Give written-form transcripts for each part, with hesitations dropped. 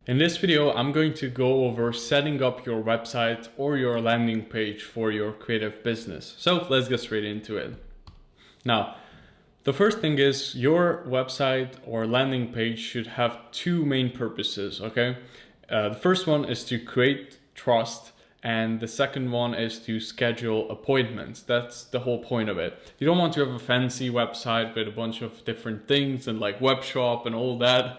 In this video, I'm going to go over setting up your website or your landing page for your creative business. So let's get straight into it. Now, the first thing is your website or landing page should have two main purposes, okay? The first one is to create trust, and the second one is to schedule appointments. That's the whole point of it. You don't want to have a fancy website with a bunch of different things and like web shop and all that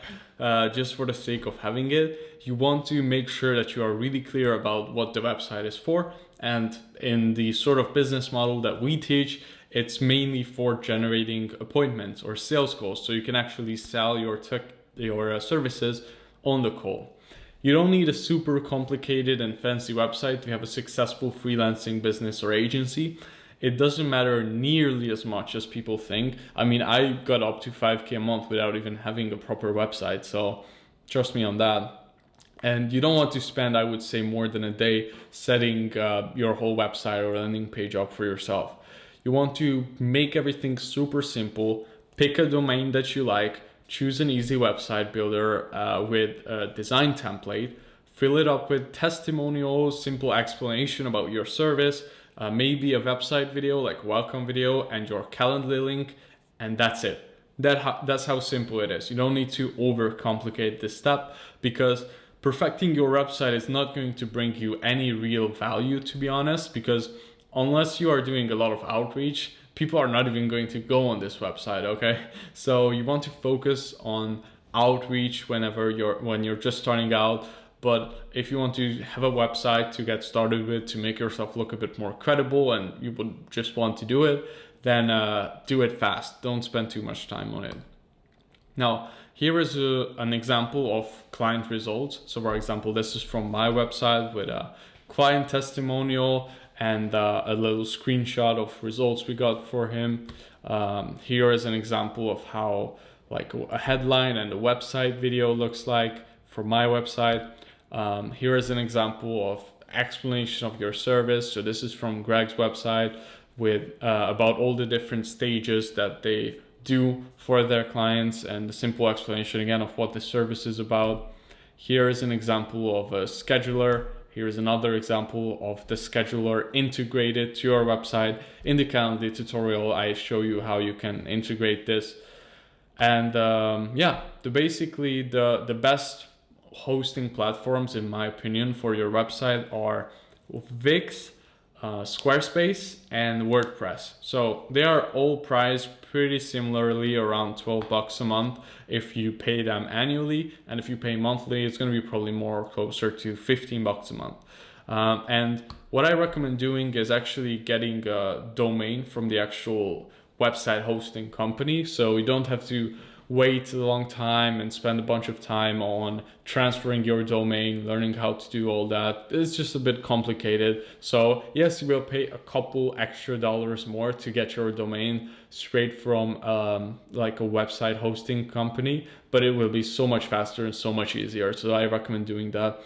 just for the sake of having it. You want to make sure that you are really clear about what the website is for. And in the sort of business model that we teach, it's mainly for generating appointments or sales calls, so you can actually sell your services on the call. You don't need a super complicated and fancy website to have a successful freelancing business or agency. It doesn't matter nearly as much as people think. I mean, I got up to 5K a month without even having a proper website, so trust me on that. And you don't want to spend, I would say, more than a day setting your whole website or landing page up for yourself. You want to make everything super simple, pick a domain that you like, choose an easy website builder with a design template, fill it up with testimonials, simple explanation about your service, maybe a website video like welcome video and your Calendly link, and that's it. That's how simple it is. You don't need to overcomplicate this step, because perfecting your website is not going to bring you any real value, to be honest, because unless you are doing a lot of outreach, people are not even going to go on this website, okay? So you want to focus on outreach when you're just starting out. But if you want to have a website to get started with, to make yourself look a bit more credible, and you would just want to do it, then do it fast. Don't spend too much time on it. Now, here is an example of client results. So for example, this is from my website with a client testimonial and a little screenshot of results we got for him. Here is an example of how like a headline and a website video looks like for my website. Here is an example of explanation of your service. So this is from Greg's website with about all the different stages that they do for their clients, and the simple explanation again of what the service is about. Here is an example of a scheduler. Here's another example of the scheduler integrated to your website. In the Calendly tutorial, I show you how you can integrate this. And basically the best hosting platforms, in my opinion, for your website are Wix, Squarespace, and WordPress. So they are all priced pretty similarly, around $12 a month if you pay them annually, and if you pay monthly, it's going to be probably more closer to $15 a month. And what I recommend doing is actually getting a domain from the actual website hosting company, so you don't have to wait a long time and spend a bunch of time on transferring your domain, learning how to do all that. It's just a bit complicated. So yes, you will pay a couple extra dollars more to get your domain straight from like a website hosting company, but it will be so much faster and so much easier. So I recommend doing that.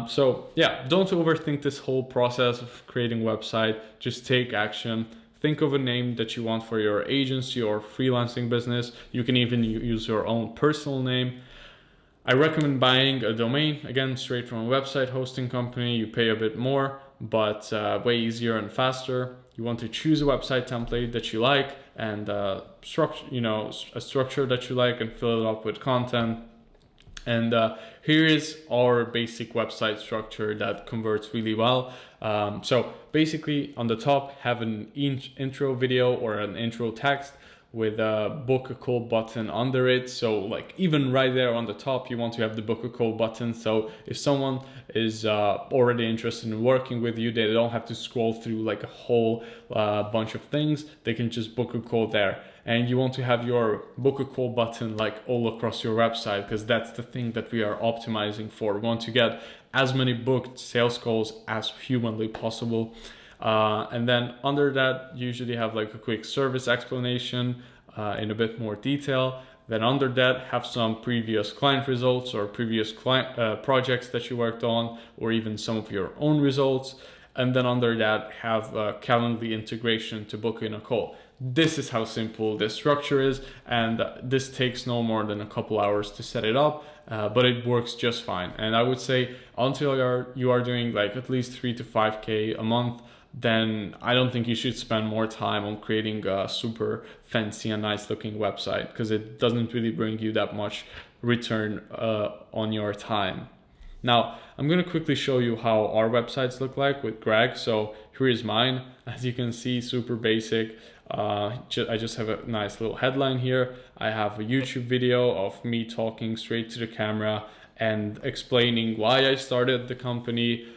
So yeah, don't overthink this whole process of creating a website. Just take action. Think of a name that you want for your agency or freelancing business. You can even use your own personal name. I recommend buying a domain, again, straight from a website hosting company. You pay a bit more, but way easier and faster. You want to choose a website template that you like and a structure that you like, and fill it up with content. And here is our basic website structure that converts really well. So basically on the top, have an intro video or an intro text with a book a call button under it. So like even right there on the top, you want to have the book a call button. So if someone is already interested in working with you, they don't have to scroll through like a whole bunch of things. They can just book a call there. And you want to have your book a call button like all across your website, because that's the thing that we are optimizing for. We want to get as many booked sales calls as humanly possible. And then under that, usually have like a quick service explanation in a bit more detail. Then under that, have some previous client results or previous client projects that you worked on, or even some of your own results. And then under that, have a Calendly integration to book in a call. this is how simple this structure is, and this takes no more than a couple hours to set it up, but it works just fine. And I would say until you are doing like at least 3 to 5K a month, then I don't think you should spend more time on creating a super fancy and nice looking website, because it doesn't really bring you that much return on your time. Now, I'm going to quickly show you how our websites look like with Greg. So here is mine. As you can see, super basic. I just have a nice little headline here. I have a YouTube video of me talking straight to the camera and explaining why I started the company,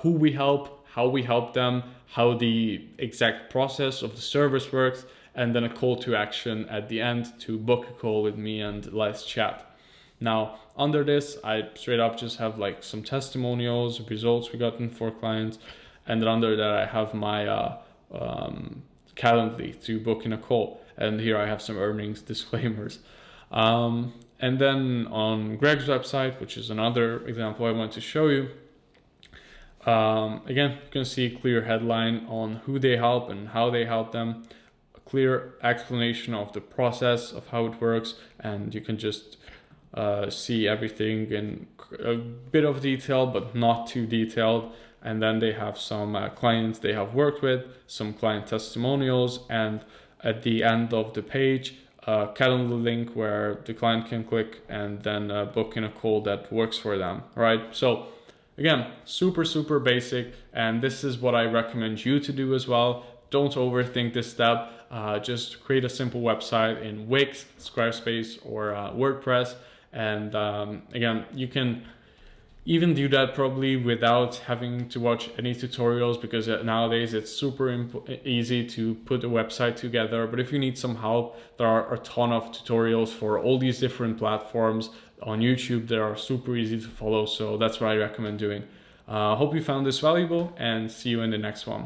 who we help, how we help them, how the exact process of the service works, and then a call to action at the end to book a call with me and let's chat. Now, under this, I straight up just have like some testimonials, results we gotten for clients, and then under that I have my Calendly to book in a call, and here I have some earnings disclaimers. And then on Greg's website, which is another example I want to show you, again, you can see a clear headline on who they help and how they help them, a clear explanation of the process of how it works, and you can just see everything in a bit of detail, but not too detailed. And then they have some clients they have worked with, some client testimonials, and at the end of the page, a calendar link where the client can click and then book in a call that works for them. All right. So again, super basic, and this is what I recommend you to do as well. Don't overthink this step. Just create a simple website in Wix, Squarespace, or WordPress. And again, you can even do that probably without having to watch any tutorials, because nowadays it's super easy to put a website together. But if you need some help, there are a ton of tutorials for all these different platforms on YouTube. They are super easy to follow, so that's what I recommend doing. Hope you found this valuable, and see you in the next one.